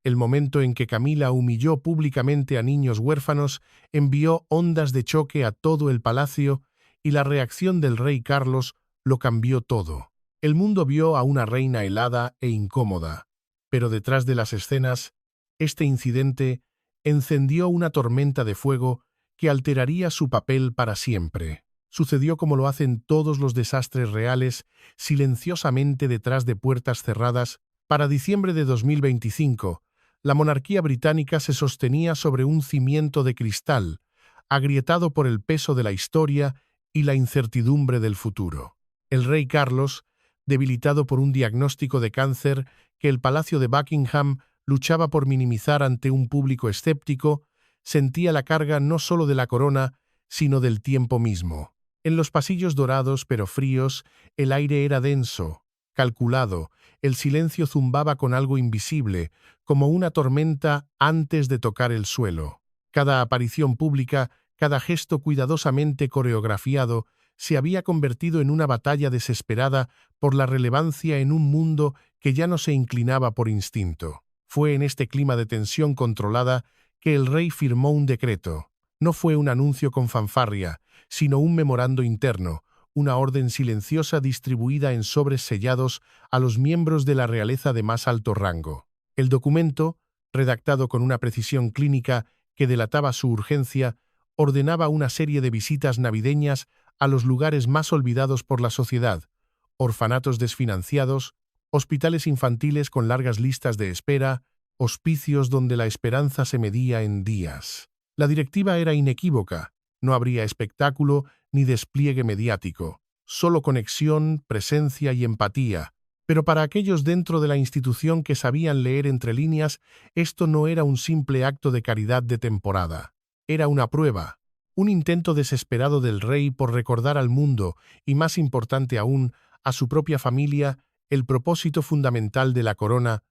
El momento en que Camila humilló públicamente a niños huérfanos envió ondas de choque a todo el palacio y la reacción del rey Carlos lo cambió todo. El mundo vio a una reina helada e incómoda, pero detrás de las escenas, este incidente encendió una tormenta de fuego que alteraría su papel para siempre. Sucedió como lo hacen todos los desastres reales, silenciosamente detrás de puertas cerradas. Para diciembre de 2025, la monarquía británica se sostenía sobre un cimiento de cristal, agrietado por el peso de la historia y la incertidumbre del futuro. El rey Carlos, debilitado por un diagnóstico de cáncer que el Palacio de Buckingham luchaba por minimizar ante un público escéptico, sentía la carga no solo de la corona, sino del tiempo mismo. En los pasillos dorados pero fríos, el aire era denso, calculado, el silencio zumbaba con algo invisible, como una tormenta antes de tocar el suelo. Cada aparición pública, cada gesto cuidadosamente coreografiado, se había convertido en una batalla desesperada por la relevancia en un mundo que ya no se inclinaba por instinto. Fue en este clima de tensión controlada que el rey firmó un decreto. No fue un anuncio con fanfarria, sino un memorando interno, una orden silenciosa distribuida en sobres sellados a los miembros de la realeza de más alto rango. El documento, redactado con una precisión clínica que delataba su urgencia, ordenaba una serie de visitas navideñas a los lugares más olvidados por la sociedad, orfanatos desfinanciados, hospitales infantiles con largas listas de espera, hospicios donde la esperanza se medía en días. La directiva era inequívoca, no habría espectáculo ni despliegue mediático, solo conexión, presencia y empatía. Pero para aquellos dentro de la institución que sabían leer entre líneas, esto no era un simple acto de caridad de temporada. Era una prueba, un intento desesperado del rey por recordar al mundo, y más importante aún, a su propia familia, el propósito fundamental de la corona,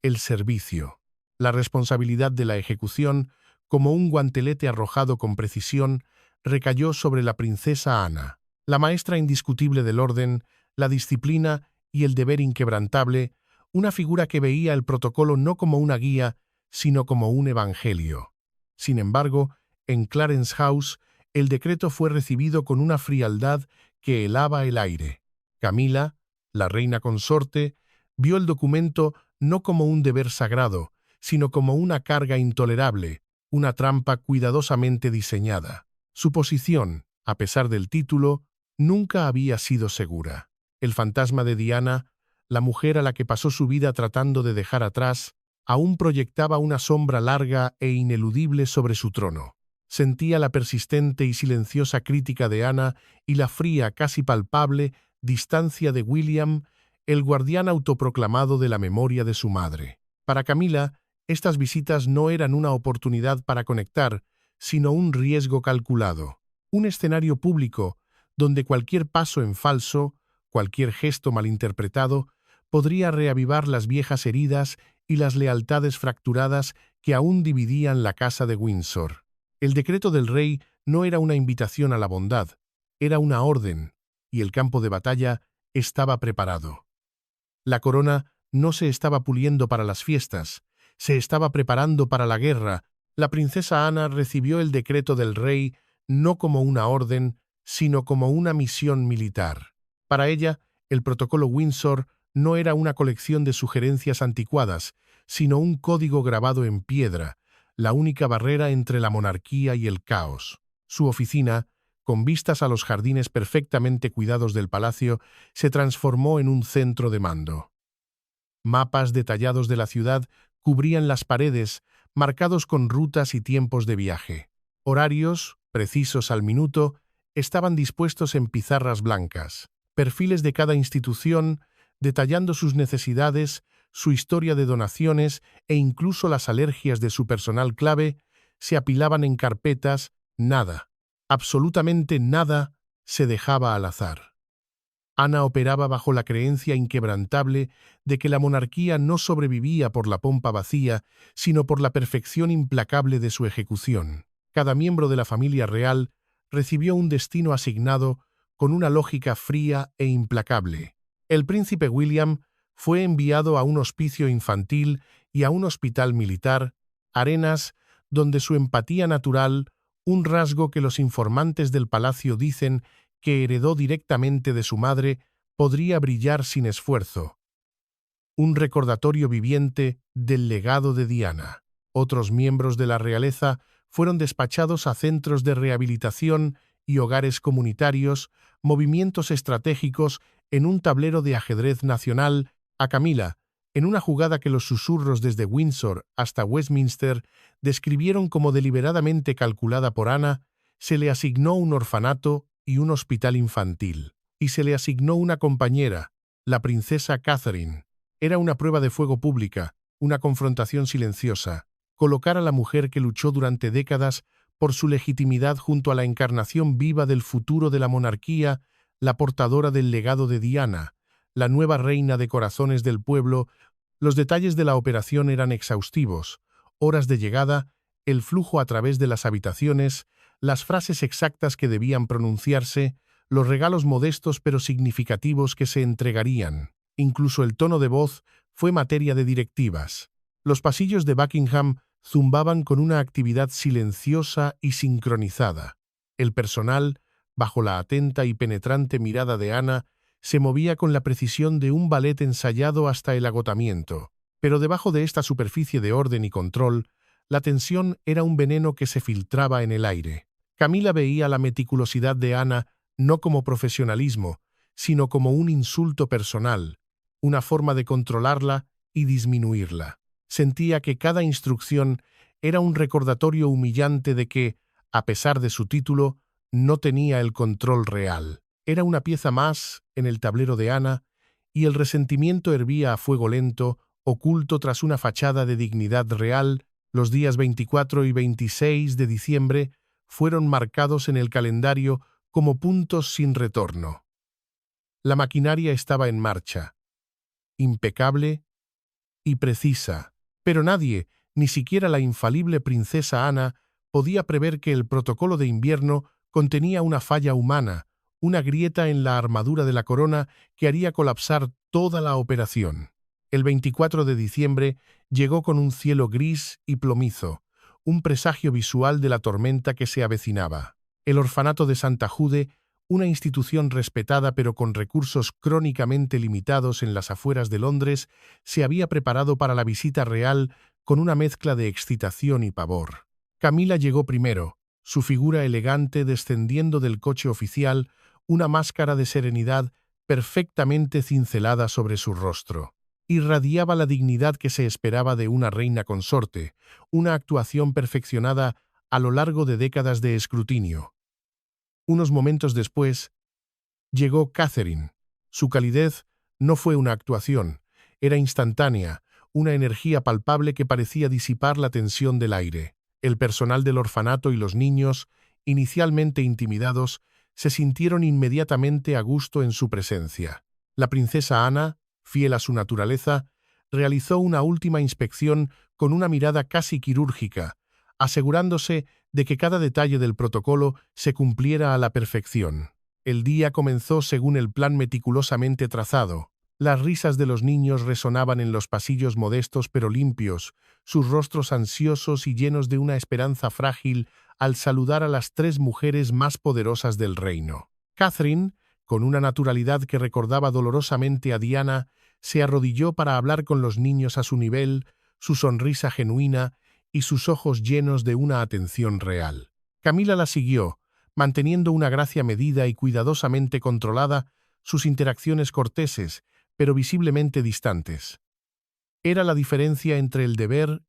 el servicio. La responsabilidad de la ejecución, como un guantelete arrojado con precisión, recayó sobre la princesa Ana, la maestra indiscutible del orden, la disciplina y el deber inquebrantable, una figura que veía el protocolo no como una guía, sino como un evangelio. Sin embargo, en Clarence House, el decreto fue recibido con una frialdad que helaba el aire. Camila, la reina consorte, vio el documento no como un deber sagrado, sino como una carga intolerable, una trampa cuidadosamente diseñada. Su posición, a pesar del título, nunca había sido segura. El fantasma de Diana, la mujer a la que pasó su vida tratando de dejar atrás, aún proyectaba una sombra larga e ineludible sobre su trono. Sentía la persistente y silenciosa crítica de Ana y la fría, casi palpable, distancia de William, el guardián autoproclamado de la memoria de su madre. Para Camila, estas visitas no eran una oportunidad para conectar, sino un riesgo calculado, un escenario público donde cualquier paso en falso, cualquier gesto malinterpretado, podría reavivar las viejas heridas y las lealtades fracturadas que aún dividían la casa de Windsor. El decreto del rey no era una invitación a la bondad, era una orden, y el campo de batalla estaba preparado. La corona no se estaba puliendo para las fiestas, se estaba preparando para la guerra. La princesa Ana recibió el decreto del rey no como una orden, sino como una misión militar. Para ella, el protocolo Windsor no era una colección de sugerencias anticuadas, sino un código grabado en piedra, la única barrera entre la monarquía y el caos. Su oficina, con vistas a los jardines perfectamente cuidados del palacio, se transformó en un centro de mando. Mapas detallados de la ciudad cubrían las paredes, marcados con rutas y tiempos de viaje. Horarios, precisos al minuto, estaban dispuestos en pizarras blancas. Perfiles de cada institución, detallando sus necesidades, su historia de donaciones e incluso las alergias de su personal clave, se apilaban en carpetas. Nada, absolutamente nada, se dejaba al azar. Ana operaba bajo la creencia inquebrantable de que la monarquía no sobrevivía por la pompa vacía, sino por la perfección implacable de su ejecución. Cada miembro de la familia real recibió un destino asignado con una lógica fría e implacable. El príncipe William fue enviado a un hospicio infantil y a un hospital militar, arenas donde su empatía natural, un rasgo que los informantes del palacio dicen que heredó directamente de su madre, podría brillar sin esfuerzo. Un recordatorio viviente del legado de Diana. Otros miembros de la realeza fueron despachados a centros de rehabilitación y hogares comunitarios, movimientos estratégicos en un tablero de ajedrez nacional. A Camila, en una jugada que los susurros desde Windsor hasta Westminster describieron como deliberadamente calculada por Ana, se le asignó un orfanato y un hospital infantil, y se le asignó una compañera, la princesa Catherine. Era una prueba de fuego pública, una confrontación silenciosa, colocar a la mujer que luchó durante décadas por su legitimidad junto a la encarnación viva del futuro de la monarquía, la portadora del legado de Diana, la nueva reina de corazones del pueblo. Los detalles de la operación eran exhaustivos: horas de llegada, el flujo a través de las habitaciones, las frases exactas que debían pronunciarse, los regalos modestos pero significativos que se entregarían. Incluso el tono de voz fue materia de directivas. Los pasillos de Buckingham zumbaban con una actividad silenciosa y sincronizada. El personal, bajo la atenta y penetrante mirada de Ana, se movía con la precisión de un ballet ensayado hasta el agotamiento. Pero debajo de esta superficie de orden y control, la tensión era un veneno que se filtraba en el aire. Camila veía la meticulosidad de Ana no como profesionalismo, sino como un insulto personal, una forma de controlarla y disminuirla. Sentía que cada instrucción era un recordatorio humillante de que, a pesar de su título, no tenía el control real. Era una pieza más en el tablero de Ana, y el resentimiento hervía a fuego lento, oculto tras una fachada de dignidad real. Los días 24 y 26 de diciembre fueron marcados en el calendario como puntos sin retorno. La maquinaria estaba en marcha, impecable y precisa, pero nadie, ni siquiera la infalible princesa Ana, podía prever que el protocolo de invierno contenía una falla humana, una grieta en la armadura de la corona que haría colapsar toda la operación. El 24 de diciembre llegó con un cielo gris y plomizo, un presagio visual de la tormenta que se avecinaba. El orfanato de Santa Jude, una institución respetada pero con recursos crónicamente limitados en las afueras de Londres, se había preparado para la visita real con una mezcla de excitación y pavor. Camila llegó primero, su figura elegante descendiendo del coche oficial, una máscara de serenidad perfectamente cincelada sobre su rostro. Irradiaba la dignidad que se esperaba de una reina consorte, una actuación perfeccionada a lo largo de décadas de escrutinio. Unos momentos después, llegó Catherine. Su calidez no fue una actuación, era instantánea, una energía palpable que parecía disipar la tensión del aire. El personal del orfanato y los niños, inicialmente intimidados, se sintieron inmediatamente a gusto en su presencia. La princesa Ana, fiel a su naturaleza, realizó una última inspección con una mirada casi quirúrgica, asegurándose de que cada detalle del protocolo se cumpliera a la perfección. El día comenzó según el plan meticulosamente trazado. Las risas de los niños resonaban en los pasillos modestos pero limpios, sus rostros ansiosos y llenos de una esperanza frágil al saludar a las tres mujeres más poderosas del reino. Catherine, con una naturalidad que recordaba dolorosamente a Diana, se arrodilló para hablar con los niños a su nivel, su sonrisa genuina y sus ojos llenos de una atención real. Camila la siguió, manteniendo una gracia medida y cuidadosamente controlada, sus interacciones corteses, pero visiblemente distantes. Era la diferencia entre el deber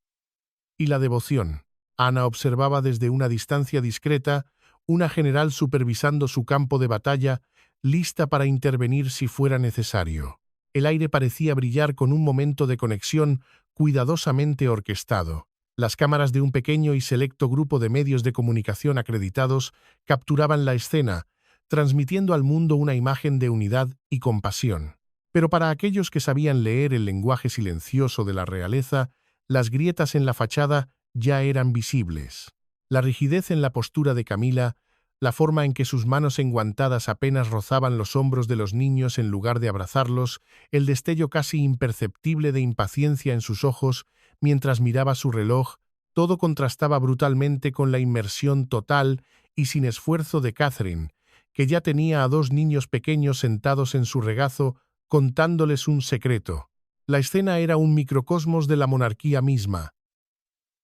y la devoción. Ana observaba desde una distancia discreta, una general supervisando su campo de batalla, lista para intervenir si fuera necesario. El aire parecía brillar con un momento de conexión cuidadosamente orquestado. Las cámaras de un pequeño y selecto grupo de medios de comunicación acreditados capturaban la escena, transmitiendo al mundo una imagen de unidad y compasión. Pero para aquellos que sabían leer el lenguaje silencioso de la realeza, las grietas en la fachada ya eran visibles. La rigidez en la postura de Camila, la forma en que sus manos enguantadas apenas rozaban los hombros de los niños en lugar de abrazarlos, el destello casi imperceptible de impaciencia en sus ojos, Mientras miraba su reloj, todo contrastaba brutalmente con la inmersión total y sin esfuerzo de Catherine, que ya tenía a 2 niños pequeños sentados en su regazo, contándoles un secreto. La escena era un microcosmos de la monarquía misma,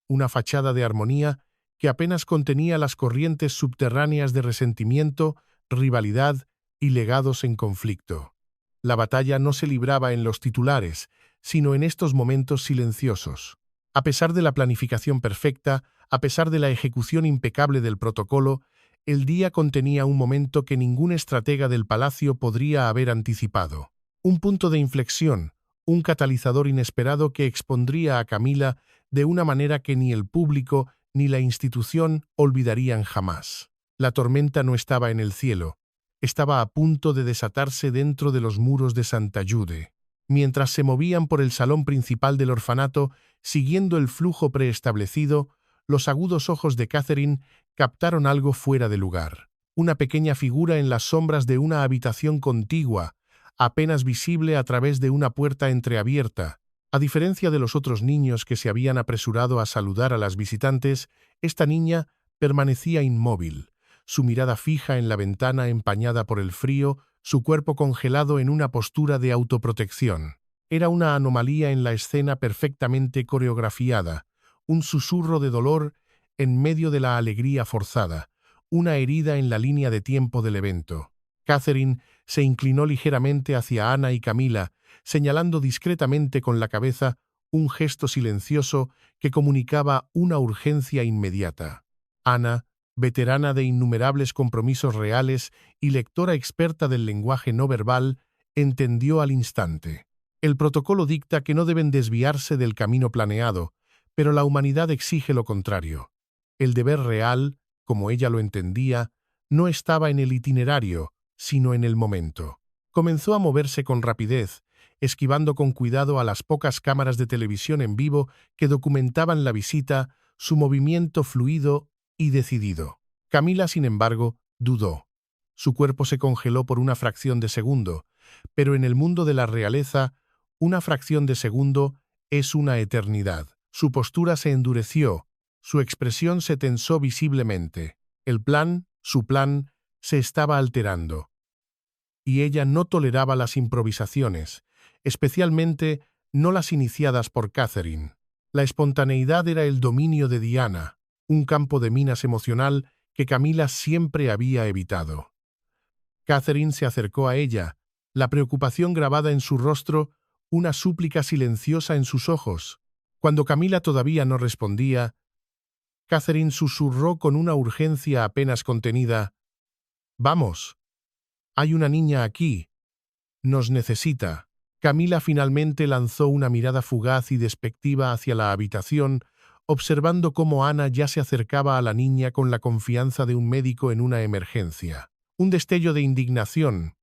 una fachada de armonía que apenas contenía las corrientes subterráneas de resentimiento, rivalidad y legados en conflicto. La batalla no se libraba en los titulares, sino en estos momentos silenciosos. A pesar de la planificación perfecta, a pesar de la ejecución impecable del protocolo, el día contenía un momento que ningún estratega del palacio podría haber anticipado. Un punto de inflexión, un catalizador inesperado que expondría a Camila de una manera que ni el público ni la institución olvidarían jamás. La tormenta no estaba en el cielo, estaba a punto de desatarse dentro de los muros de Santa Jude. Mientras se movían por el salón principal del orfanato, siguiendo el flujo preestablecido, los agudos ojos de Catherine captaron algo fuera de lugar. Una pequeña figura en las sombras de una habitación contigua, apenas visible a través de una puerta entreabierta. A diferencia de los otros niños que se habían apresurado a saludar a las visitantes, esta niña permanecía inmóvil, su mirada fija en la ventana empañada por el frío, su cuerpo congelado en una postura de autoprotección. Era una anomalía en la escena perfectamente coreografiada, un susurro de dolor en medio de la alegría forzada, una herida en la línea de tiempo del evento. Catherine se inclinó ligeramente hacia Ana y Camila, señalando discretamente con la cabeza un gesto silencioso que comunicaba una urgencia inmediata. Ana, veterana de innumerables compromisos reales y lectora experta del lenguaje no verbal, entendió al instante. El protocolo dicta que no deben desviarse del camino planeado, pero la humanidad exige lo contrario. El deber real, como ella lo entendía, no estaba en el itinerario, sino en el momento. Comenzó a moverse con rapidez, esquivando con cuidado a las pocas cámaras de televisión en vivo que documentaban la visita, su movimiento fluido y decidido. Camila, sin embargo, dudó. Su cuerpo se congeló por una fracción de segundo, pero en el mundo de la realeza, una fracción de segundo es una eternidad. Su postura se endureció, su expresión se tensó visiblemente. El plan, su plan, se estaba alterando. Y ella no toleraba las improvisaciones, especialmente no las iniciadas por Catherine. La espontaneidad era el dominio de Diana, un campo de minas emocional que Camila siempre había evitado. Catherine se acercó a ella, la preocupación grabada en su rostro, una súplica silenciosa en sus ojos. Cuando Camila todavía no respondía, Catherine susurró con una urgencia apenas contenida: «Vamos. Hay una niña aquí. Nos necesita». Camila finalmente lanzó una mirada fugaz y despectiva hacia la habitación, observando cómo Ana ya se acercaba a la niña con la confianza de un médico en una emergencia. Un destello de indignación,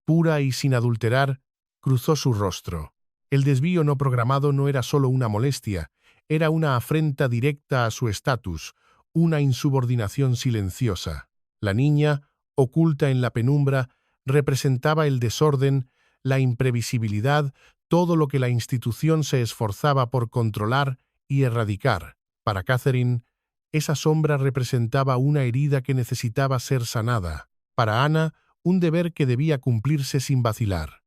pura y sin adulterar, cruzó su rostro. El desvío no programado no era solo una molestia, era una afrenta directa a su estatus, una insubordinación silenciosa. La niña, oculta en la penumbra, representaba el desorden, la imprevisibilidad, todo lo que la institución se esforzaba por controlar y erradicar. Para Catherine, esa sombra representaba una herida que necesitaba ser sanada. Para Ana, un deber que debía cumplirse sin vacilar.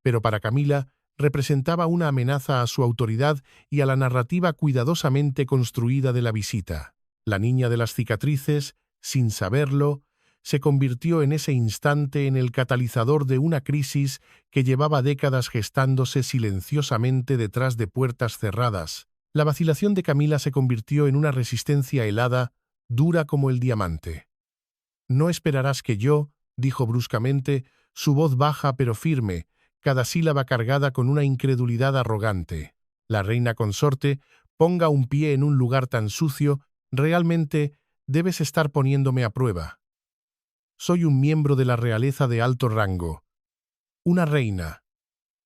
Pero para Camila, representaba una amenaza a su autoridad y a la narrativa cuidadosamente construida de la visita. La niña de las cicatrices, sin saberlo, se convirtió en ese instante en el catalizador de una crisis que llevaba décadas gestándose silenciosamente detrás de puertas cerradas. La vacilación de Camila se convirtió en una resistencia helada, dura como el diamante. «No esperarás que yo», dijo bruscamente, su voz baja pero firme, cada sílaba cargada con una incredulidad arrogante. «La reina consorte ponga un pie en un lugar tan sucio, realmente debes estar poniéndome a prueba. Soy un miembro de la realeza de alto rango. Una reina.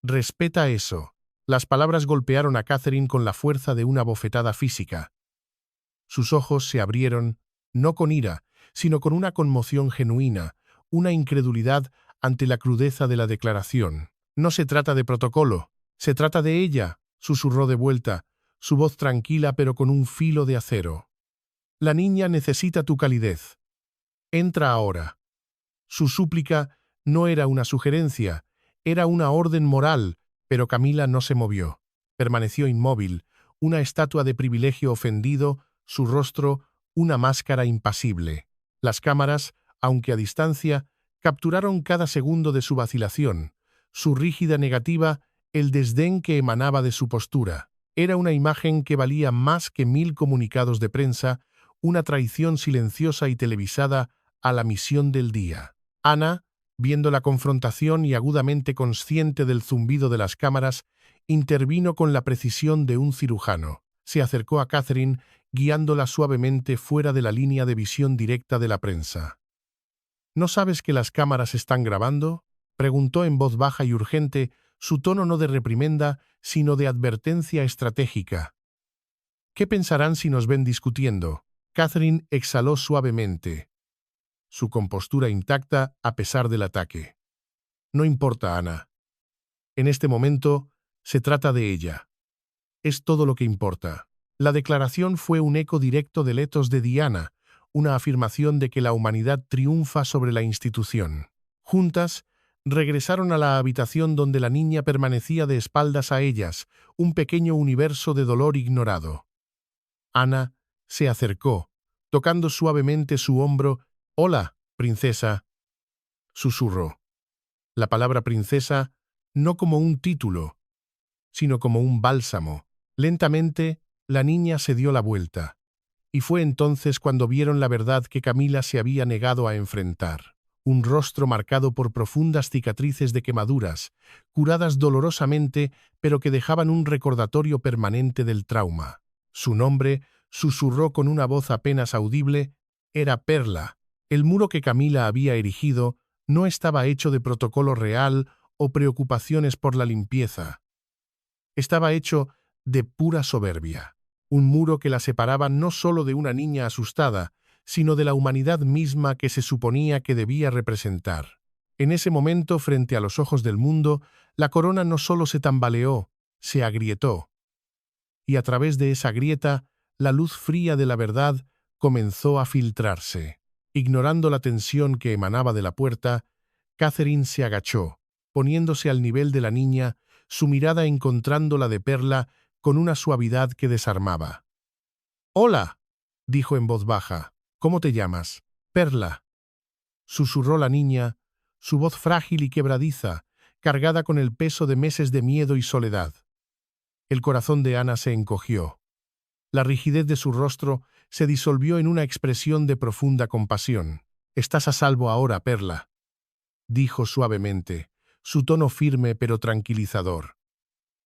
Respeta eso». Las palabras golpearon a Catherine con la fuerza de una bofetada física. Sus ojos se abrieron, no con ira, sino con una conmoción genuina, una incredulidad ante la crudeza de la declaración. «No se trata de protocolo, se trata de ella», susurró de vuelta, su voz tranquila pero con un filo de acero. La niña necesita tu calidez. Entra ahora. Su súplica no era una sugerencia, era una orden moral, pero Camila no se movió. Permaneció inmóvil, una estatua de privilegio ofendido, su rostro una máscara impasible. Las cámaras, aunque a distancia, capturaron cada segundo de su vacilación, su rígida negativa, el desdén que emanaba de su postura. Era una imagen que valía más que 1000 comunicados de prensa, una traición silenciosa y televisada a la misión del día. Ana, viendo la confrontación y agudamente consciente del zumbido de las cámaras, intervino con la precisión de un cirujano. Se acercó a Catherine, guiándola suavemente fuera de la línea de visión directa de la prensa. ¿No sabes que las cámaras están grabando?, preguntó en voz baja y urgente, su tono no de reprimenda, sino de advertencia estratégica. ¿Qué pensarán si nos ven discutiendo? Catherine exhaló suavemente, su compostura intacta a pesar del ataque. No importa, Ana. En este momento, se trata de ella. Es todo lo que importa. La declaración fue un eco directo del etos de Diana, una afirmación de que la humanidad triunfa sobre la institución. Juntas, regresaron a la habitación donde la niña permanecía de espaldas a ellas, un pequeño universo de dolor ignorado. Ana se acercó, tocando suavemente su hombro. «Hola, princesa», susurró. La palabra princesa no como un título, sino como un bálsamo. Lentamente, la niña se dio la vuelta, y fue entonces cuando vieron la verdad que Camila se había negado a enfrentar. Un rostro marcado por profundas cicatrices de quemaduras, curadas dolorosamente, pero que dejaban un recordatorio permanente del trauma. Su nombre, susurró con una voz apenas audible, era Perla. El muro que Camila había erigido no estaba hecho de protocolo real o preocupaciones por la limpieza. Estaba hecho de pura soberbia. Un muro que la separaba no solo de una niña asustada, sino de la humanidad misma que se suponía que debía representar. En ese momento, frente a los ojos del mundo, la corona no solo se tambaleó, se agrietó. Y a través de esa grieta, la luz fría de la verdad comenzó a filtrarse. Ignorando la tensión que emanaba de la puerta, Catherine se agachó, poniéndose al nivel de la niña, su mirada encontrando la de Perla con una suavidad que desarmaba. «Hola», dijo en voz baja. «¿Cómo te llamas?» «Perla», susurró la niña, su voz frágil y quebradiza, cargada con el peso de meses de miedo y soledad. El corazón de Ana se encogió. La rigidez de su rostro se disolvió en una expresión de profunda compasión. «Estás a salvo ahora, Perla», dijo suavemente, su tono firme pero tranquilizador.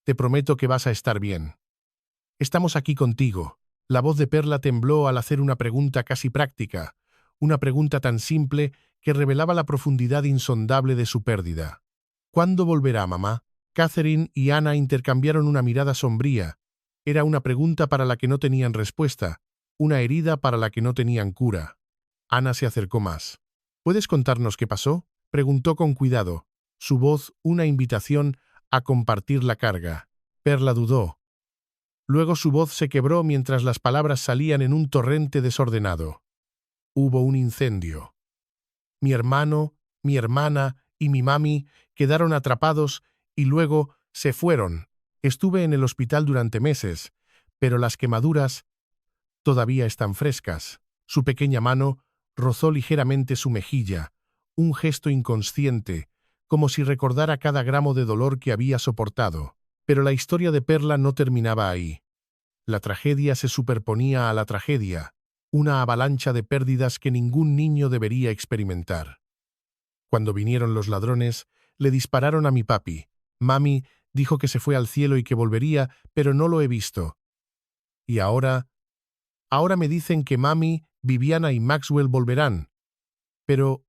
«Te prometo que vas a estar bien. Estamos aquí contigo». La voz de Perla tembló al hacer una pregunta casi práctica, una pregunta tan simple que revelaba la profundidad insondable de su pérdida. «¿Cuándo volverá, mamá?» Catherine y Ana intercambiaron una mirada sombría. Era una pregunta para la que no tenían respuesta, una herida para la que no tenían cura. Ana se acercó más. «¿Puedes contarnos qué pasó?», preguntó con cuidado, su voz una invitación a compartir la carga. Perla dudó. Luego su voz se quebró mientras las palabras salían en un torrente desordenado. «Hubo un incendio. Mi hermano, mi hermana y mi mami quedaron atrapados y luego se fueron. Estuve en el hospital durante meses, pero las quemaduras todavía están frescas». Su pequeña mano rozó ligeramente su mejilla, un gesto inconsciente, como si recordara cada gramo de dolor que había soportado. Pero la historia de Perla no terminaba ahí. La tragedia se superponía a la tragedia, una avalancha de pérdidas que ningún niño debería experimentar. Cuando vinieron los ladrones, le dispararon a mi papi. Mami dijo que se fue al cielo y que volvería, pero no lo he visto. Y ahora me dicen que mami, Viviana y Maxwell volverán. Pero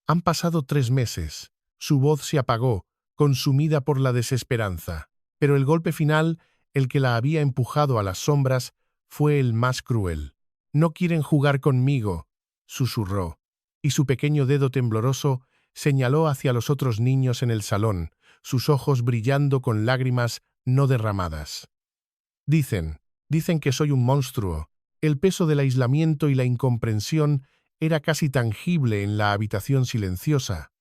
han pasado 3 meses. Su voz se apagó, consumida por la desesperanza. Pero el golpe final, el que la había empujado a las sombras, fue el más cruel. «No quieren jugar conmigo», susurró, y su pequeño dedo tembloroso señaló hacia los otros niños en el salón, sus ojos brillando con lágrimas no derramadas. Dicen que soy un monstruo. El peso del aislamiento y la incomprensión era casi tangible en la habitación silenciosa.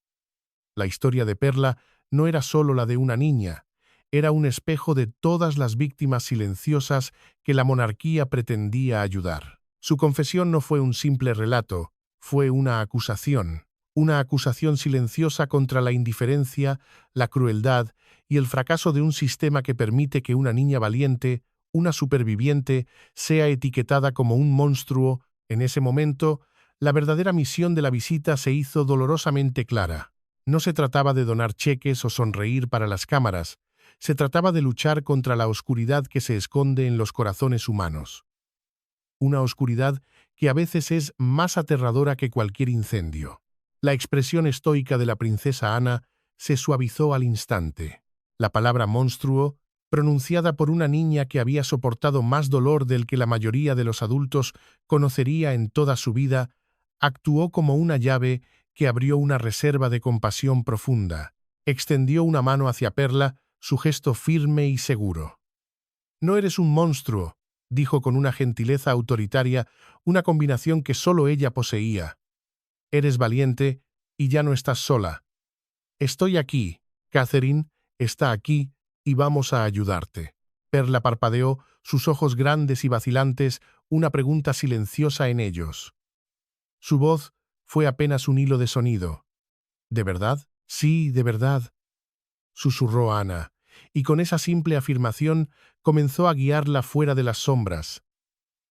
La historia de Perla no era solo la de una niña, era un espejo de todas las víctimas silenciosas que la monarquía pretendía ayudar. Su confesión no fue un simple relato, fue una acusación silenciosa contra la indiferencia, la crueldad y el fracaso de un sistema que permite que una niña valiente, una superviviente, sea etiquetada como un monstruo. En ese momento, la verdadera misión de la visita se hizo dolorosamente clara. No se trataba de donar cheques o sonreír para las cámaras, se trataba de luchar contra la oscuridad que se esconde en los corazones humanos. Una oscuridad que a veces es más aterradora que cualquier incendio. La expresión estoica de la princesa Ana se suavizó al instante. La palabra monstruo, pronunciada por una niña que había soportado más dolor del que la mayoría de los adultos conocería en toda su vida, actuó como una llave que abrió una reserva de compasión profunda. Extendió una mano hacia Perla, su gesto firme y seguro. «No eres un monstruo», dijo con una gentileza autoritaria, una combinación que solo ella poseía. «Eres valiente y ya no estás sola. Estoy aquí, Catherine está aquí y vamos a ayudarte». Perla parpadeó, sus ojos grandes y vacilantes, una pregunta silenciosa en ellos. Su voz fue apenas un hilo de sonido. «¿De verdad?» «Sí, de verdad», susurró Ana, y con esa simple afirmación comenzó a guiarla fuera de las sombras.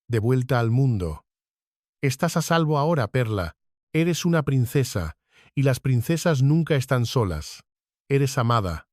De vuelta al mundo. «Estás a salvo ahora, Perla. Eres una princesa, y las princesas nunca están solas. Eres amada.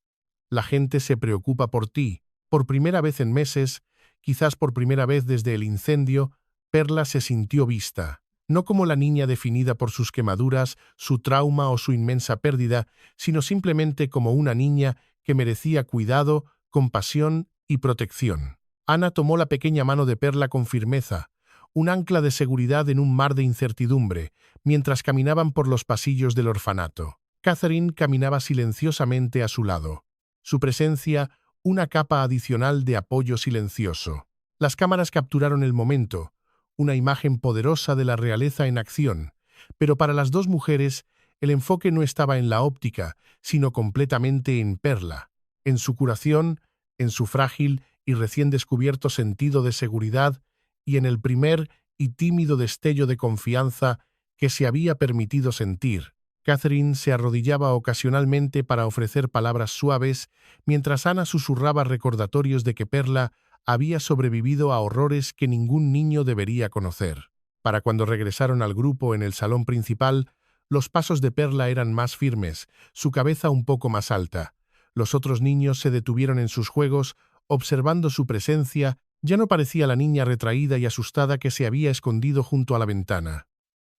La gente se preocupa por ti. Por primera vez en meses, quizás por primera vez desde el incendio, Perla se sintió vista. No como la niña definida por sus quemaduras, su trauma o su inmensa pérdida, sino simplemente como una niña que merecía cuidado, compasión y protección. Ana tomó la pequeña mano de Perla con firmeza, un ancla de seguridad en un mar de incertidumbre, mientras caminaban por los pasillos del orfanato. Catherine caminaba silenciosamente a su lado. Su presencia, una capa adicional de apoyo silencioso. Las cámaras capturaron el momento, una imagen poderosa de la realeza en acción, pero para las dos mujeres el enfoque no estaba en la óptica, sino completamente en Perla, en su curación, en su frágil y recién descubierto sentido de seguridad y en el primer y tímido destello de confianza que se había permitido sentir. Catherine se arrodillaba ocasionalmente para ofrecer palabras suaves, mientras Ana susurraba recordatorios de que Perla había sobrevivido a horrores que ningún niño debería conocer. Para cuando regresaron al grupo en el salón principal, los pasos de Perla eran más firmes, su cabeza un poco más alta. Los otros niños se detuvieron en sus juegos, observando su presencia. Ya no parecía la niña retraída y asustada que se había escondido junto a la ventana.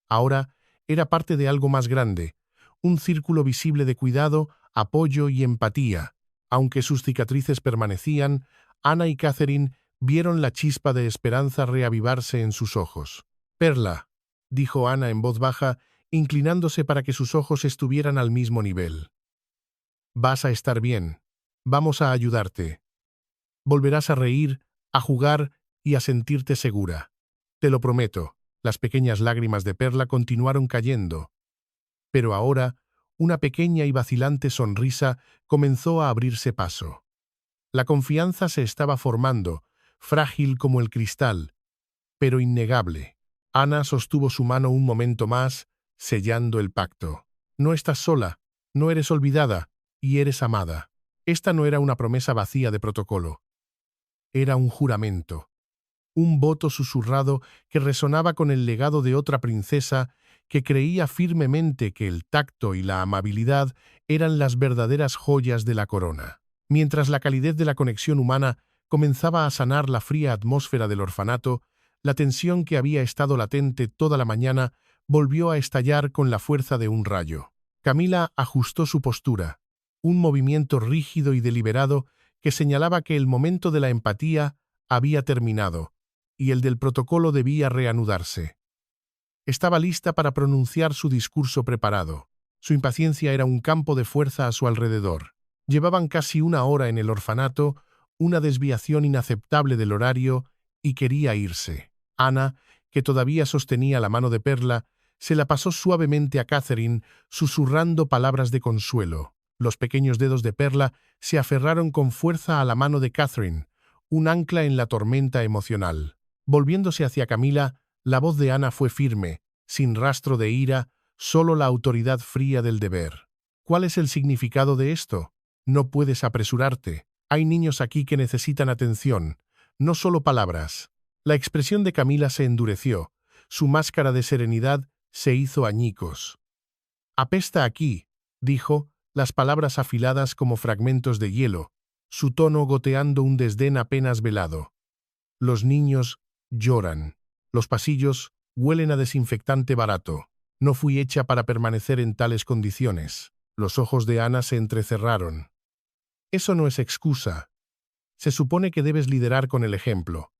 Ahora era parte de algo más grande, un círculo visible de cuidado, apoyo y empatía. Aunque sus cicatrices permanecían, Ana y Catherine vieron la chispa de esperanza reavivarse en sus ojos. «Perla», dijo Ana en voz baja, inclinándose para que sus ojos estuvieran al mismo nivel. «Vas a estar bien. Vamos a ayudarte. Volverás a reír, a jugar y a sentirte segura. Te lo prometo». Las pequeñas lágrimas de Perla continuaron cayendo. Pero ahora, una pequeña y vacilante sonrisa comenzó a abrirse paso. La confianza se estaba formando, frágil como el cristal, pero innegable. Ana sostuvo su mano un momento más, sellando el pacto. «No estás sola, no eres olvidada, y eres amada». Esta no era una promesa vacía de protocolo. Era un juramento. Un voto susurrado que resonaba con el legado de otra princesa que creía firmemente que el tacto y la amabilidad eran las verdaderas joyas de la corona. Mientras la calidez de la conexión humana comenzaba a sanar la fría atmósfera del orfanato, la tensión que había estado latente toda la mañana volvió a estallar con la fuerza de un rayo. Camila ajustó su postura, un movimiento rígido y deliberado que señalaba que el momento de la empatía había terminado y el del protocolo debía reanudarse. Estaba lista para pronunciar su discurso preparado. Su impaciencia era un campo de fuerza a su alrededor. Llevaban casi una hora en el orfanato, una desviación inaceptable del horario, y quería irse. Ana, que todavía sostenía la mano de Perla, se la pasó suavemente a Catherine, susurrando palabras de consuelo. Los pequeños dedos de Perla se aferraron con fuerza a la mano de Catherine, un ancla en la tormenta emocional. Volviéndose hacia Camila, la voz de Ana fue firme, sin rastro de ira, solo la autoridad fría del deber. ¿Cuál es el significado de esto? No puedes apresurarte. Hay niños aquí que necesitan atención, no solo palabras. La expresión de Camila se endureció, su máscara de serenidad se hizo añicos. «Apesta aquí», dijo, las palabras afiladas como fragmentos de hielo, su tono goteando un desdén apenas velado. Los niños lloran. Los pasillos huelen a desinfectante barato. No fui hecha para permanecer en tales condiciones. Los ojos de Ana se entrecerraron. Eso no es excusa. Se supone que debes liderar con el ejemplo.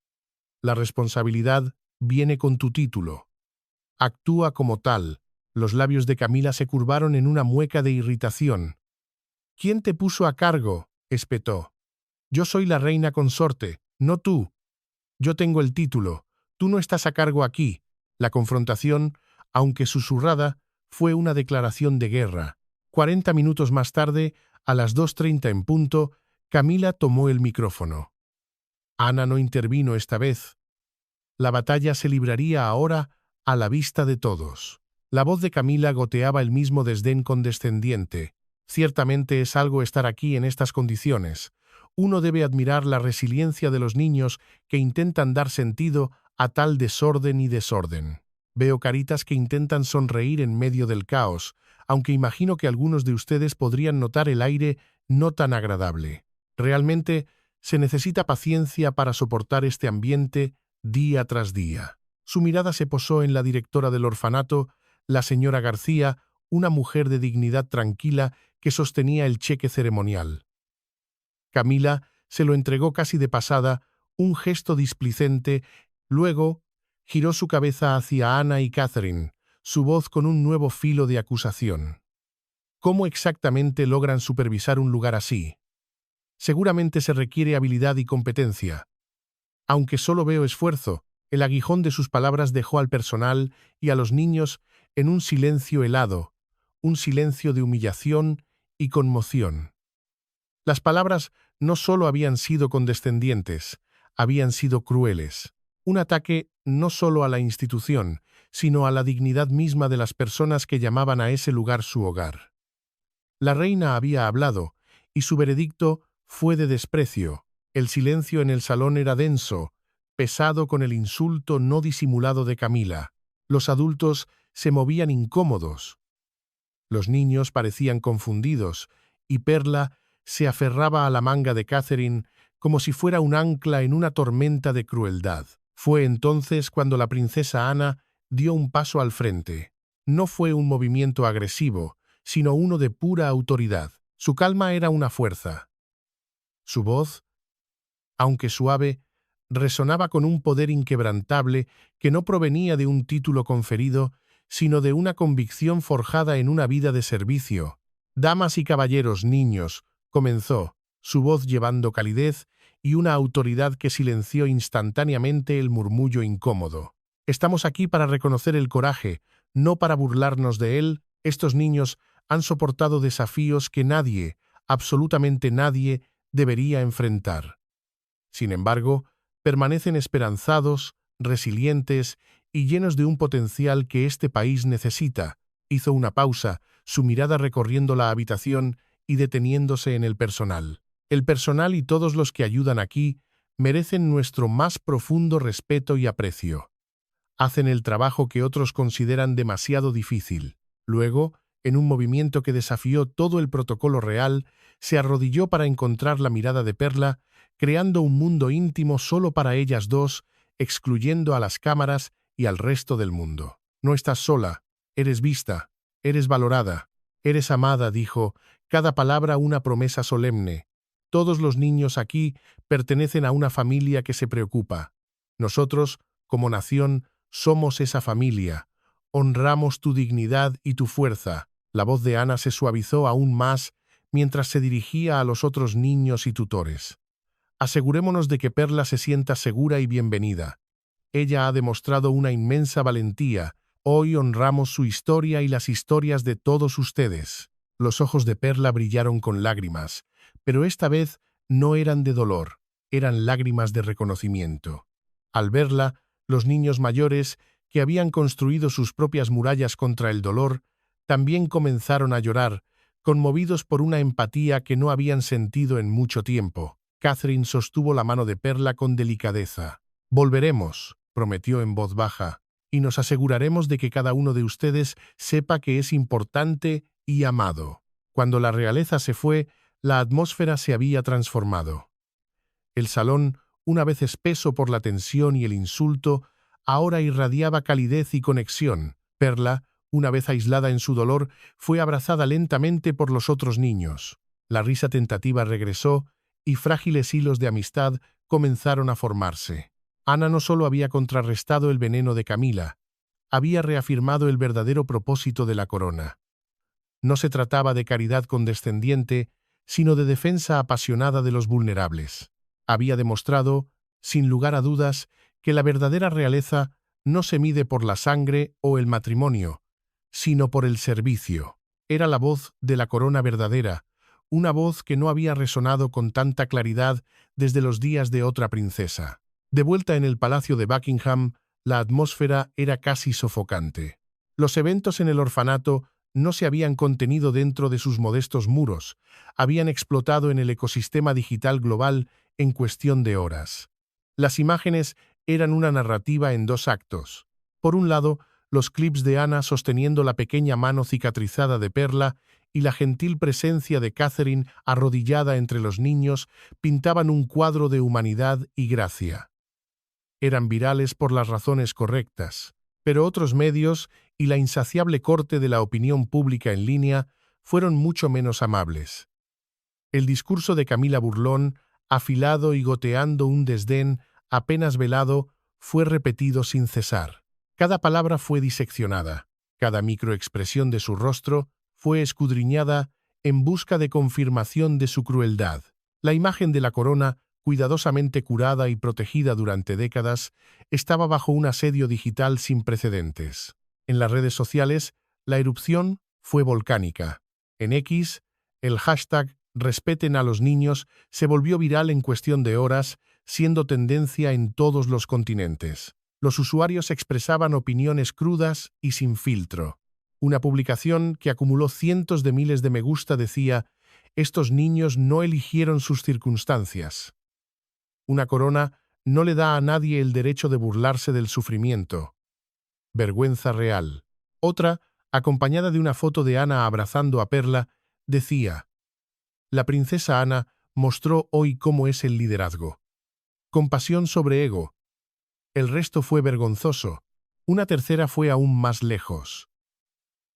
La responsabilidad viene con tu título. Actúa como tal. Los labios de Camila se curvaron en una mueca de irritación. «¿Quién te puso a cargo?», espetó. «Yo soy la reina consorte, no tú. Yo tengo el título. Tú no estás a cargo aquí». La confrontación, aunque susurrada, fue una declaración de guerra. 40 minutos más tarde, a las 2:30 en punto, Camila tomó el micrófono. Ana no intervino esta vez. La batalla se libraría ahora a la vista de todos. La voz de Camila goteaba el mismo desdén condescendiente. «Ciertamente es algo estar aquí en estas condiciones. Uno debe admirar la resiliencia de los niños que intentan dar sentido a tal desorden y desorden. Veo caritas que intentan sonreír en medio del caos, aunque imagino que algunos de ustedes podrían notar el aire no tan agradable. Realmente se necesita paciencia para soportar este ambiente día tras día». Su mirada se posó en la directora del orfanato, la señora García, una mujer de dignidad tranquila que sostenía el cheque ceremonial. Camila se lo entregó casi de pasada, un gesto displicente, luego giró su cabeza hacia Ana y Catherine, su voz con un nuevo filo de acusación. «¿Cómo exactamente logran supervisar un lugar así? Seguramente se requiere habilidad y competencia. Aunque solo veo esfuerzo». El aguijón de sus palabras dejó al personal y a los niños en un silencio helado, un silencio de humillación y conmoción. Las palabras no solo habían sido condescendientes, habían sido crueles. Un ataque no solo a la institución, sino a la dignidad misma de las personas que llamaban a ese lugar su hogar. La reina había hablado, y su veredicto fue de desprecio. El silencio en el salón era denso, pesado con el insulto no disimulado de Camila. Los adultos se movían incómodos. Los niños parecían confundidos, y Perla se aferraba a la manga de Catherine como si fuera un ancla en una tormenta de crueldad. Fue entonces cuando la princesa Ana dio un paso al frente. No fue un movimiento agresivo, sino uno de pura autoridad. Su calma era una fuerza. Su voz, aunque suave, resonaba con un poder inquebrantable que no provenía de un título conferido, sino de una convicción forjada en una vida de servicio. «Damas y caballeros, niños», comenzó, su voz llevando calidez y una autoridad que silenció instantáneamente el murmullo incómodo. «Estamos aquí para reconocer el coraje, no para burlarnos de él. Estos niños han soportado desafíos que nadie, absolutamente nadie, debería enfrentar. Sin embargo, permanecen esperanzados, resilientes y llenos de un potencial que este país necesita». Hizo una pausa, su mirada recorriendo la habitación y deteniéndose en el personal. «El personal y todos los que ayudan aquí merecen nuestro más profundo respeto y aprecio. Hacen el trabajo que otros consideran demasiado difícil». Luego, en un movimiento que desafió todo el protocolo real, se arrodilló para encontrar la mirada de Perla, creando un mundo íntimo solo para ellas dos, excluyendo a las cámaras y al resto del mundo. «No estás sola, eres vista, eres valorada, eres amada», dijo, cada palabra una promesa solemne. «Todos los niños aquí pertenecen a una familia que se preocupa. Nosotros, como nación, somos esa familia. Honramos tu dignidad y tu fuerza». La voz de Ana se suavizó aún más mientras se dirigía a los otros niños y tutores. Asegurémonos de que Perla se sienta segura y bienvenida. Ella ha demostrado una inmensa valentía. Hoy honramos su historia y las historias de todos ustedes. Los ojos de Perla brillaron con lágrimas, pero esta vez no eran de dolor, eran lágrimas de reconocimiento. Al verla, los niños mayores, que habían construido sus propias murallas contra el dolor, también comenzaron a llorar, conmovidos por una empatía que no habían sentido en mucho tiempo. Catherine sostuvo la mano de Perla con delicadeza. «Volveremos», prometió en voz baja, «y nos aseguraremos de que cada uno de ustedes sepa que es importante y amado». Cuando la realeza se fue, la atmósfera se había transformado. El salón, una vez espeso por la tensión y el insulto, ahora irradiaba calidez y conexión. Perla, una vez aislada en su dolor, fue abrazada lentamente por los otros niños. La risa tentativa regresó y frágiles hilos de amistad comenzaron a formarse. Ana no solo había contrarrestado el veneno de Camila, había reafirmado el verdadero propósito de la corona. No se trataba de caridad condescendiente, sino de defensa apasionada de los vulnerables. Había demostrado, sin lugar a dudas, que la verdadera realeza no se mide por la sangre o el matrimonio, sino por el servicio. Era la voz de la corona verdadera, una voz que no había resonado con tanta claridad desde los días de otra princesa. De vuelta en el palacio de Buckingham, la atmósfera era casi sofocante. Los eventos en el orfanato no se habían contenido dentro de sus modestos muros, habían explotado en el ecosistema digital global en cuestión de horas. Las imágenes eran una narrativa en dos actos. Por un lado, los clips de Ana sosteniendo la pequeña mano cicatrizada de Perla y la gentil presencia de Catherine arrodillada entre los niños pintaban un cuadro de humanidad y gracia. Eran virales por las razones correctas, pero otros medios y la insaciable corte de la opinión pública en línea fueron mucho menos amables. El discurso de Camila Burlón, afilado y goteando un desdén apenas velado, fue repetido sin cesar. Cada palabra fue diseccionada, cada microexpresión de su rostro fue escudriñada en busca de confirmación de su crueldad. La imagen de la corona, cuidadosamente curada y protegida durante décadas, estaba bajo un asedio digital sin precedentes. En las redes sociales, la erupción fue volcánica. En X, el hashtag «Respeten a los niños» se volvió viral en cuestión de horas, siendo tendencia en todos los continentes. Los usuarios expresaban opiniones crudas y sin filtro. Una publicación que acumuló cientos de miles de me gusta decía: «Estos niños no eligieron sus circunstancias». Una corona no le da a nadie el derecho de burlarse del sufrimiento. Vergüenza real. Otra, acompañada de una foto de Ana abrazando a Perla, decía: «La princesa Ana mostró hoy cómo es el liderazgo. Compasión sobre ego». El resto fue vergonzoso. Una tercera fue aún más lejos.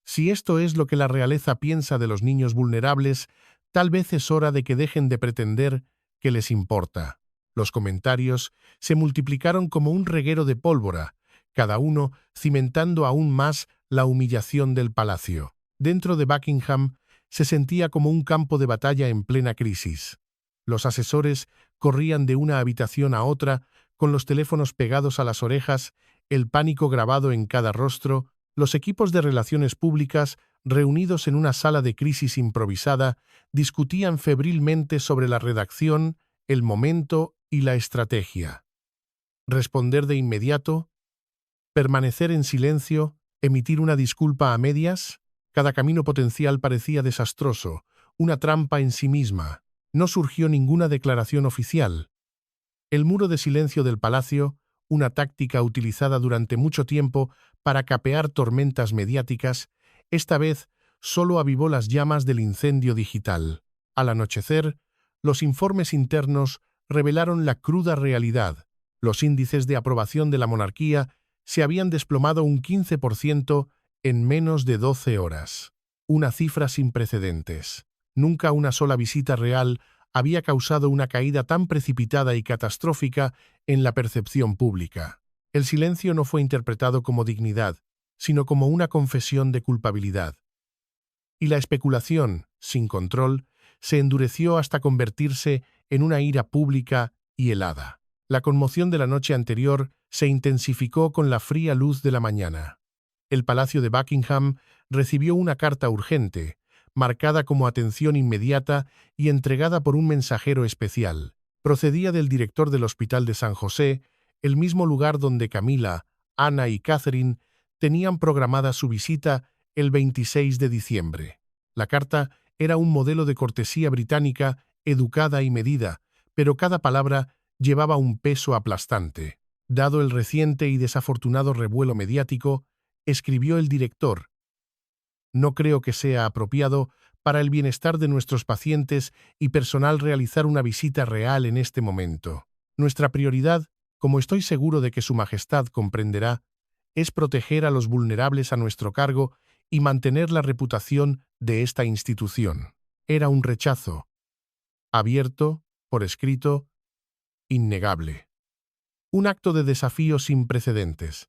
Si esto es lo que la realeza piensa de los niños vulnerables, tal vez es hora de que dejen de pretender que les importa. Los comentarios se multiplicaron como un reguero de pólvora, cada uno cimentando aún más la humillación del palacio. Dentro de Buckingham se sentía como un campo de batalla en plena crisis. Los asesores corrían de una habitación a otra, con los teléfonos pegados a las orejas, el pánico grabado en cada rostro. Los equipos de relaciones públicas, reunidos en una sala de crisis improvisada, discutían febrilmente sobre la redacción, el momento y la estrategia. ¿Responder de inmediato? ¿Permanecer en silencio? ¿Emitir una disculpa a medias? Cada camino potencial parecía desastroso, una trampa en sí misma. No surgió ninguna declaración oficial. El muro de silencio del palacio, una táctica utilizada durante mucho tiempo para capear tormentas mediáticas, esta vez solo avivó las llamas del incendio digital. Al anochecer, los informes internos revelaron la cruda realidad. Los índices de aprobación de la monarquía se habían desplomado un 15% en menos de 12 horas. Una cifra sin precedentes. Nunca una sola visita real había causado una caída tan precipitada y catastrófica en la percepción pública. El silencio no fue interpretado como dignidad, sino como una confesión de culpabilidad. Y la especulación, sin control, se endureció hasta convertirse en una ira pública y helada. La conmoción de la noche anterior se intensificó con la fría luz de la mañana. El Palacio de Buckingham recibió una carta urgente, marcada como atención inmediata y entregada por un mensajero especial. Procedía del director del Hospital de San José, el mismo lugar donde Camila, Ana y Catherine tenían programada su visita el 26 de diciembre. La carta era un modelo de cortesía británica, educada y medida, pero cada palabra llevaba un peso aplastante. Dado el reciente y desafortunado revuelo mediático, escribió el director: no creo que sea apropiado para el bienestar de nuestros pacientes y personal realizar una visita real en este momento. Nuestra prioridad, como estoy seguro de que Su Majestad comprenderá, es proteger a los vulnerables a nuestro cargo y mantener la reputación de esta institución. Era un rechazo, abierto, por escrito, innegable. Un acto de desafío sin precedentes.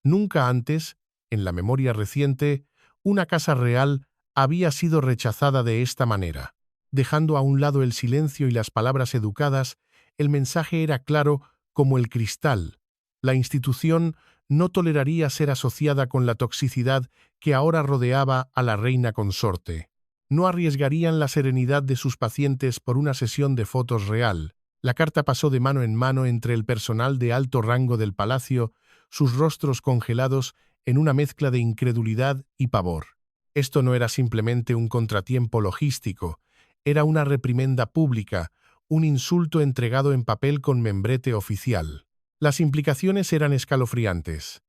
Nunca antes, en la memoria reciente, una casa real había sido rechazada de esta manera. Dejando a un lado el silencio y las palabras educadas, el mensaje era claro como el cristal. La institución no toleraría ser asociada con la toxicidad que ahora rodeaba a la reina consorte. No arriesgarían la serenidad de sus pacientes por una sesión de fotos real. La carta pasó de mano en mano entre el personal de alto rango del palacio, sus rostros congelados en una mezcla de incredulidad y pavor. Esto no era simplemente un contratiempo logístico, era una reprimenda pública, un insulto entregado en papel con membrete oficial. Las implicaciones eran escalofriantes.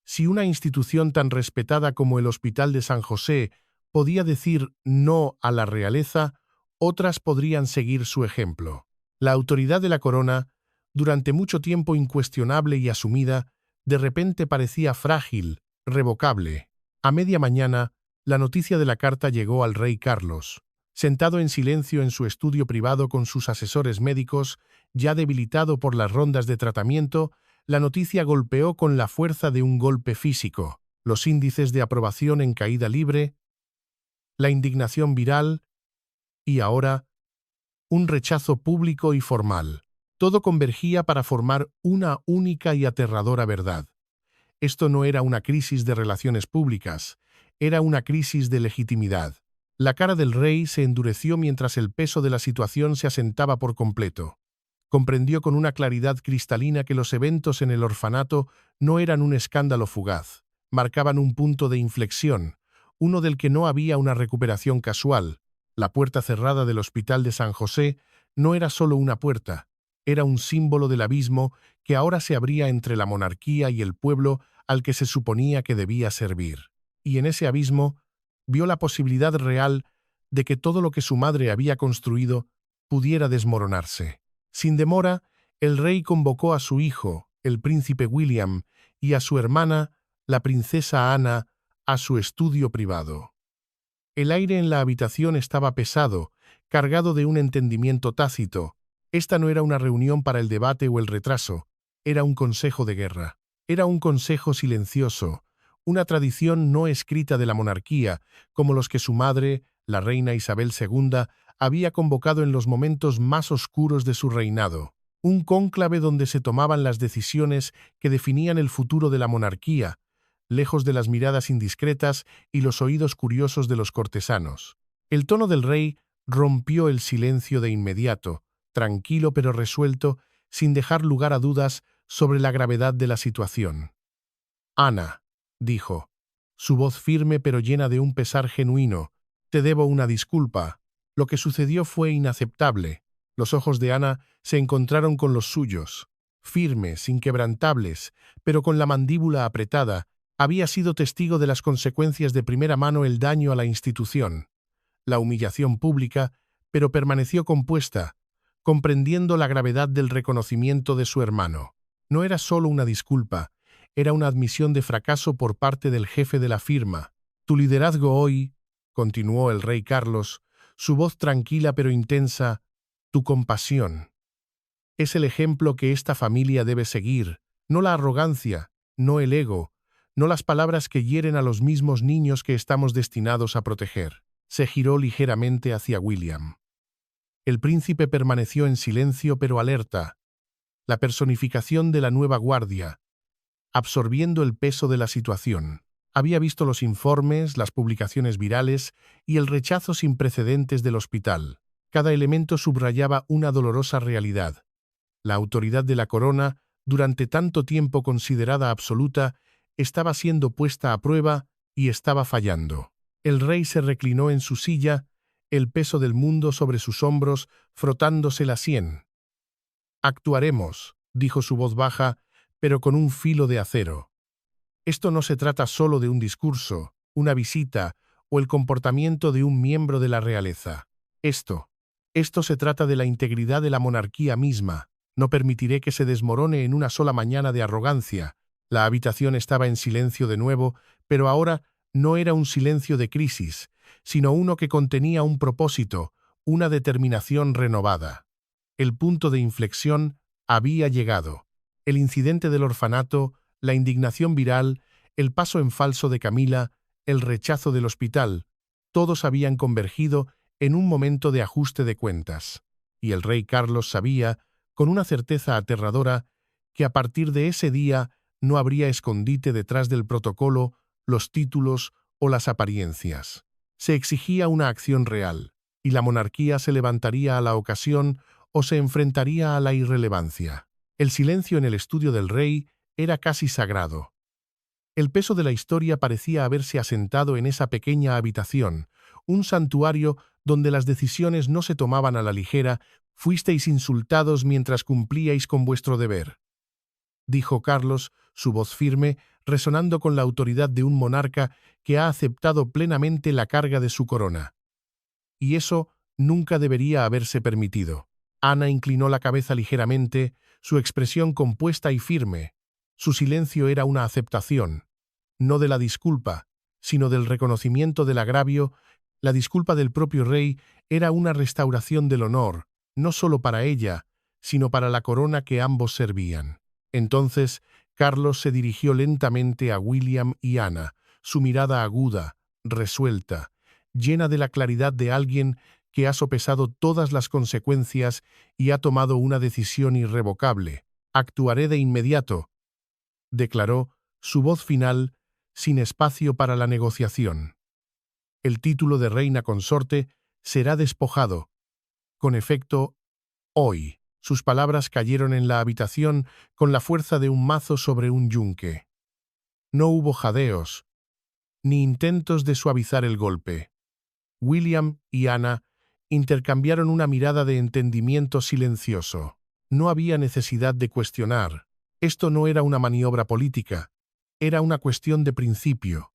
Si una institución tan respetada como el Hospital de San José podía decir no a la realeza, otras podrían seguir su ejemplo. La autoridad de la corona, durante mucho tiempo incuestionable y asumida, de repente parecía frágil, revocable. A media mañana, la noticia de la carta llegó al rey Carlos. Sentado en silencio en su estudio privado con sus asesores médicos, ya debilitado por las rondas de tratamiento, la noticia golpeó con la fuerza de un golpe físico. Los índices de aprobación en caída libre, la indignación viral y ahora, un rechazo público y formal. Todo convergía para formar una única y aterradora verdad. Esto no era una crisis de relaciones públicas, era una crisis de legitimidad. La cara del rey se endureció mientras el peso de la situación se asentaba por completo. Comprendió con una claridad cristalina que los eventos en el orfanato no eran un escándalo fugaz, marcaban un punto de inflexión, uno del que no había una recuperación casual. La puerta cerrada del Hospital de San José no era solo una puerta, era un símbolo del abismo que ahora se abría entre la monarquía y el pueblo al que se suponía que debía servir. Y en ese abismo vio la posibilidad real de que todo lo que su madre había construido pudiera desmoronarse. Sin demora, el rey convocó a su hijo, el príncipe William, y a su hermana, la princesa Ana, a su estudio privado. El aire en la habitación estaba pesado, cargado de un entendimiento tácito. Esta no era una reunión para el debate o el retraso, era un consejo de guerra. Era un consejo silencioso, una tradición no escrita de la monarquía, como los que su madre, la reina Isabel II, había convocado en los momentos más oscuros de su reinado. Un cónclave donde se tomaban las decisiones que definían el futuro de la monarquía, lejos de las miradas indiscretas y los oídos curiosos de los cortesanos. El tono del rey rompió el silencio de inmediato, tranquilo pero resuelto, sin dejar lugar a dudas sobre la gravedad de la situación. «Ana», dijo, su voz firme pero llena de un pesar genuino, «te debo una disculpa. Lo que sucedió fue inaceptable». Los ojos de Ana se encontraron con los suyos. Firmes, inquebrantables, pero con la mandíbula apretada, había sido testigo de las consecuencias de primera mano el daño a la institución, la humillación pública, pero permaneció compuesta, comprendiendo la gravedad del reconocimiento de su hermano. No era solo una disculpa, era una admisión de fracaso por parte del jefe de la firma. «Tu liderazgo hoy», continuó el rey Carlos, su voz tranquila pero intensa, «tu compasión. Es el ejemplo que esta familia debe seguir, no la arrogancia, no el ego, no las palabras que hieren a los mismos niños que estamos destinados a proteger». Se giró ligeramente hacia William. El príncipe permaneció en silencio pero alerta, la personificación de la nueva guardia, absorbiendo el peso de la situación. Había visto los informes, las publicaciones virales y el rechazo sin precedentes del hospital. Cada elemento subrayaba una dolorosa realidad. La autoridad de la corona, durante tanto tiempo considerada absoluta, estaba siendo puesta a prueba y estaba fallando. El rey se reclinó en su silla, el peso del mundo sobre sus hombros, frotándose la sien. «Actuaremos», dijo su voz baja, pero con un filo de acero. «Esto no se trata solo de un discurso, una visita o el comportamiento de un miembro de la realeza. Esto se trata de la integridad de la monarquía misma. No permitiré que se desmorone en una sola mañana de arrogancia». La habitación estaba en silencio de nuevo, pero ahora no era un silencio de crisis, sino uno que contenía un propósito, una determinación renovada. El punto de inflexión había llegado. El incidente del orfanato, la indignación viral, el paso en falso de Camila, el rechazo del hospital, todos habían convergido en un momento de ajuste de cuentas. Y el rey Carlos sabía, con una certeza aterradora, que a partir de ese día no habría escondite detrás del protocolo, los títulos o las apariencias. Se exigía una acción real, y la monarquía se levantaría a la ocasión o se enfrentaría a la irrelevancia. El silencio en el estudio del rey era casi sagrado. El peso de la historia parecía haberse asentado en esa pequeña habitación, un santuario donde las decisiones no se tomaban a la ligera. «Fuisteis insultados mientras cumplíais con vuestro deber», dijo Carlos, su voz firme, resonando con la autoridad de un monarca que ha aceptado plenamente la carga de su corona. Y eso nunca debería haberse permitido. Ana inclinó la cabeza ligeramente, su expresión compuesta y firme. Su silencio era una aceptación, no de la disculpa, sino del reconocimiento del agravio. La disculpa del propio rey era una restauración del honor, no solo para ella, sino para la corona que ambos servían. Entonces, Carlos se dirigió lentamente a William y Ana, su mirada aguda, resuelta, llena de la claridad de alguien que ha sopesado todas las consecuencias y ha tomado una decisión irrevocable. «Actuaré de inmediato», declaró, su voz final, sin espacio para la negociación. «El título de reina consorte será despojado, con efecto, hoy». Sus palabras cayeron en la habitación con la fuerza de un mazo sobre un yunque. No hubo jadeos, ni intentos de suavizar el golpe. William y Ana intercambiaron una mirada de entendimiento silencioso. No había necesidad de cuestionar. Esto no era una maniobra política, era una cuestión de principio.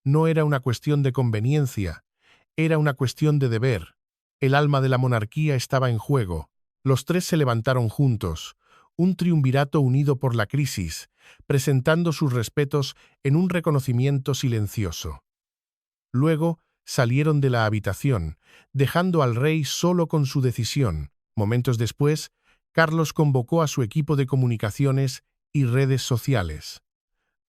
No era una cuestión de conveniencia, era una cuestión de deber. El alma de la monarquía estaba en juego. Los tres se levantaron juntos, un triunvirato unido por la crisis, presentando sus respetos en un reconocimiento silencioso. Luego salieron de la habitación, dejando al rey solo con su decisión. Momentos después, Carlos convocó a su equipo de comunicaciones y redes sociales.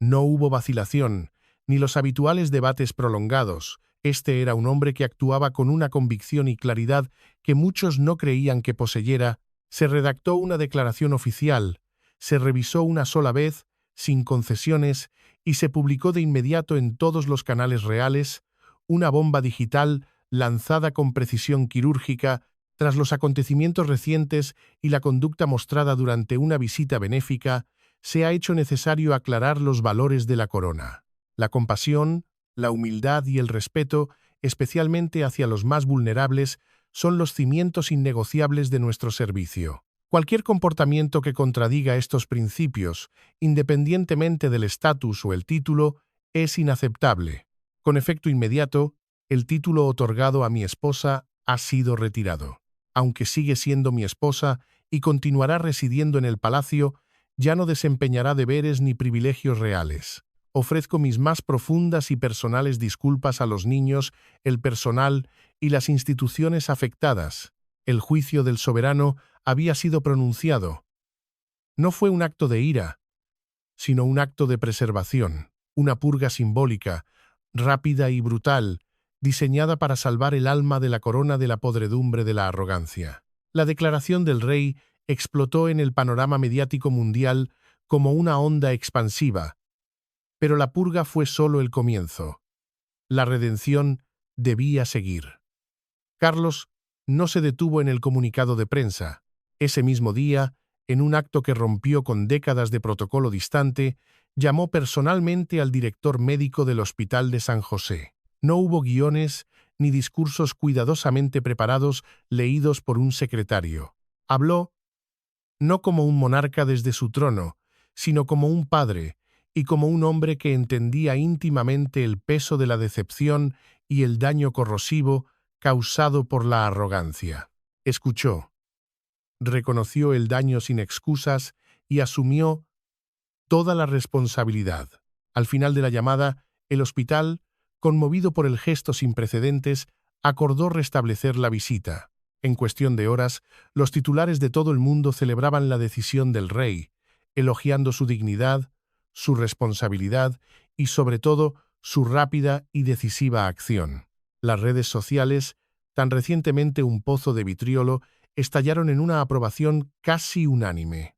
No hubo vacilación, ni los habituales debates prolongados. Este era un hombre que actuaba con una convicción y claridad que muchos no creían que poseyera. Se redactó una declaración oficial, se revisó una sola vez, sin concesiones, y se publicó de inmediato en todos los canales reales, una bomba digital lanzada con precisión quirúrgica tras los acontecimientos recientes y la conducta mostrada durante una visita benéfica. Se ha hecho necesario aclarar los valores de la corona. La compasión, la humildad y el respeto, especialmente hacia los más vulnerables, son los cimientos innegociables de nuestro servicio. Cualquier comportamiento que contradiga estos principios, independientemente del estatus o el título, es inaceptable. Con efecto inmediato, el título otorgado a mi esposa ha sido retirado. Aunque sigue siendo mi esposa y continuará residiendo en el palacio, ya no desempeñará deberes ni privilegios reales. Ofrezco mis más profundas y personales disculpas a los niños, el personal y las instituciones afectadas. El juicio del soberano había sido pronunciado. No fue un acto de ira, sino un acto de preservación, una purga simbólica, rápida y brutal, diseñada para salvar el alma de la corona de la podredumbre de la arrogancia. La declaración del rey explotó en el panorama mediático mundial como una onda expansiva, pero la purga fue solo el comienzo. La redención debía seguir. Carlos no se detuvo en el comunicado de prensa. Ese mismo día, en un acto que rompió con décadas de protocolo distante, llamó personalmente al director médico del Hospital de San José. No hubo guiones ni discursos cuidadosamente preparados leídos por un secretario. Habló no como un monarca desde su trono, sino como un padre y como un hombre que entendía íntimamente el peso de la decepción y el daño corrosivo causado por la arrogancia. Escuchó, reconoció el daño sin excusas y asumió toda la responsabilidad. Al final de la llamada, el hospital, conmovido por el gesto sin precedentes, acordó restablecer la visita. En cuestión de horas, los titulares de todo el mundo celebraban la decisión del rey, elogiando su dignidad, su responsabilidad y, sobre todo, su rápida y decisiva acción. Las redes sociales, tan recientemente un pozo de vitriolo, estallaron en una aprobación casi unánime.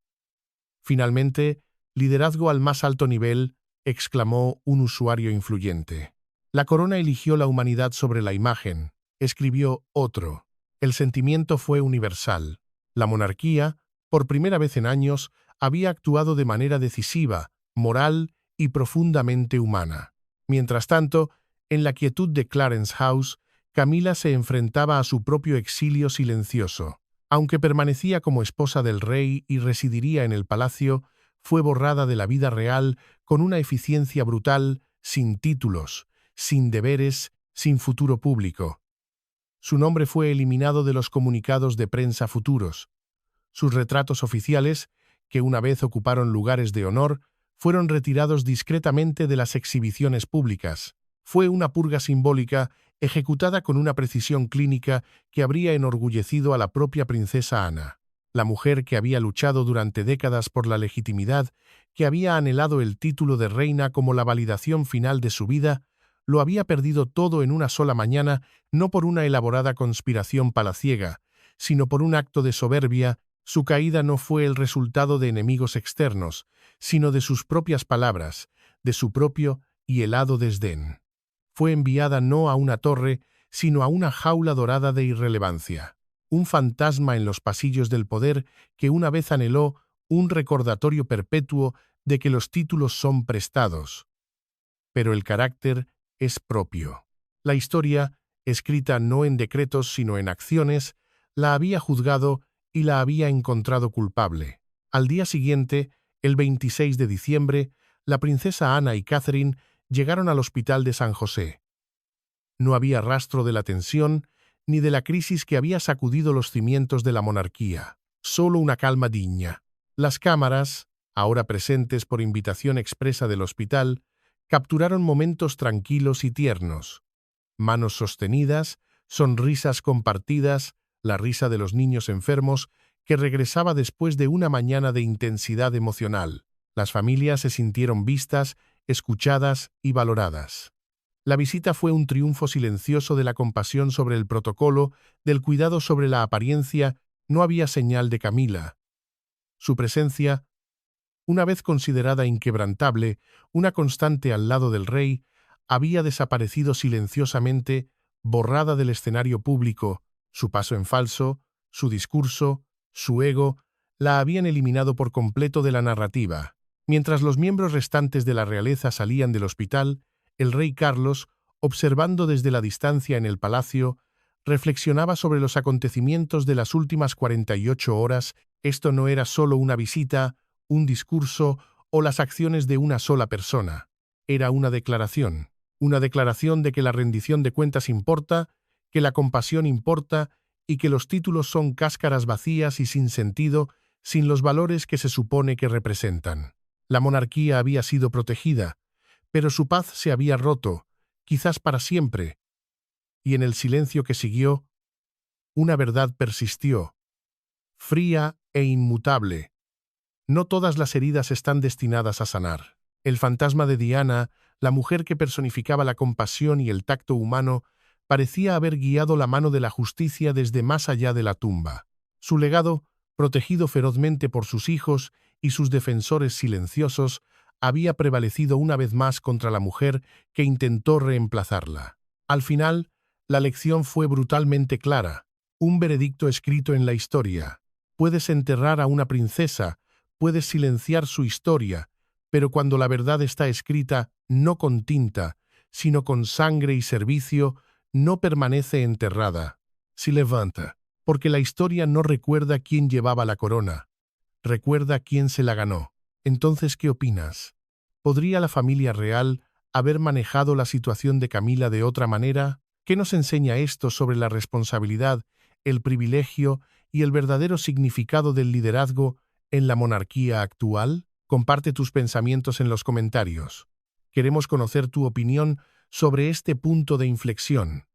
Finalmente, liderazgo al más alto nivel, exclamó un usuario influyente. La corona eligió la humanidad sobre la imagen, escribió otro. El sentimiento fue universal. La monarquía, por primera vez en años, había actuado de manera decisiva, moral y profundamente humana. Mientras tanto, en la quietud de Clarence House, Camila se enfrentaba a su propio exilio silencioso. Aunque permanecía como esposa del rey y residiría en el palacio, fue borrada de la vida real con una eficiencia brutal, sin títulos, sin deberes, sin futuro público. Su nombre fue eliminado de los comunicados de prensa futuros. Sus retratos oficiales, que una vez ocuparon lugares de honor, fueron retirados discretamente de las exhibiciones públicas. Fue una purga simbólica ejecutada con una precisión clínica que habría enorgullecido a la propia princesa Ana. La mujer que había luchado durante décadas por la legitimidad, que había anhelado el título de reina como la validación final de su vida, lo había perdido todo en una sola mañana, no por una elaborada conspiración palaciega, sino por un acto de soberbia. Su caída no fue el resultado de enemigos externos, sino de sus propias palabras, de su propio y helado desdén. Fue enviada no a una torre, sino a una jaula dorada de irrelevancia. Un fantasma en los pasillos del poder que una vez anheló un recordatorio perpetuo de que los títulos son prestados. Pero el carácter es propio. La historia, escrita no en decretos sino en acciones, la había juzgado y la había encontrado culpable. Al día siguiente, el 26 de diciembre, la princesa Ana y Catherine llegaron al Hospital de San José. No había rastro de la tensión ni de la crisis que había sacudido los cimientos de la monarquía. Solo una calma digna. Las cámaras, ahora presentes por invitación expresa del hospital, capturaron momentos tranquilos y tiernos. Manos sostenidas, sonrisas compartidas, la risa de los niños enfermos, que regresaba después de una mañana de intensidad emocional. Las familias se sintieron vistas, escuchadas y valoradas. La visita fue un triunfo silencioso de la compasión sobre el protocolo, del cuidado sobre la apariencia. No había señal de Camila. Su presencia, una vez considerada inquebrantable, una constante al lado del rey, había desaparecido silenciosamente, borrada del escenario público. Su paso en falso, su discurso, su ego, la habían eliminado por completo de la narrativa. Mientras los miembros restantes de la realeza salían del hospital, el rey Carlos, observando desde la distancia en el palacio, reflexionaba sobre los acontecimientos de las últimas 48 horas. Esto no era solo una visita, un discurso o las acciones de una sola persona. Era una declaración de que la rendición de cuentas importa, que la compasión importa y que los títulos son cáscaras vacías y sin sentido, sin los valores que se supone que representan. La monarquía había sido protegida, pero su paz se había roto, quizás para siempre, y en el silencio que siguió, una verdad persistió, fría e inmutable. No todas las heridas están destinadas a sanar. El fantasma de Diana, la mujer que personificaba la compasión y el tacto humano, parecía haber guiado la mano de la justicia desde más allá de la tumba. Su legado, protegido ferozmente por sus hijos y sus defensores silenciosos, había prevalecido una vez más contra la mujer que intentó reemplazarla. Al final, la lección fue brutalmente clara, un veredicto escrito en la historia. Puedes enterrar a una princesa, puedes silenciar su historia, pero cuando la verdad está escrita, no con tinta, sino con sangre y servicio, no permanece enterrada. Se levanta, porque la historia no recuerda quién llevaba la corona, recuerda quién se la ganó. Entonces, ¿qué opinas? ¿Podría la familia real haber manejado la situación de Camila de otra manera? ¿Qué nos enseña esto sobre la responsabilidad, el privilegio y el verdadero significado del liderazgo en la monarquía actual? Comparte tus pensamientos en los comentarios. Queremos conocer tu opinión sobre este punto de inflexión.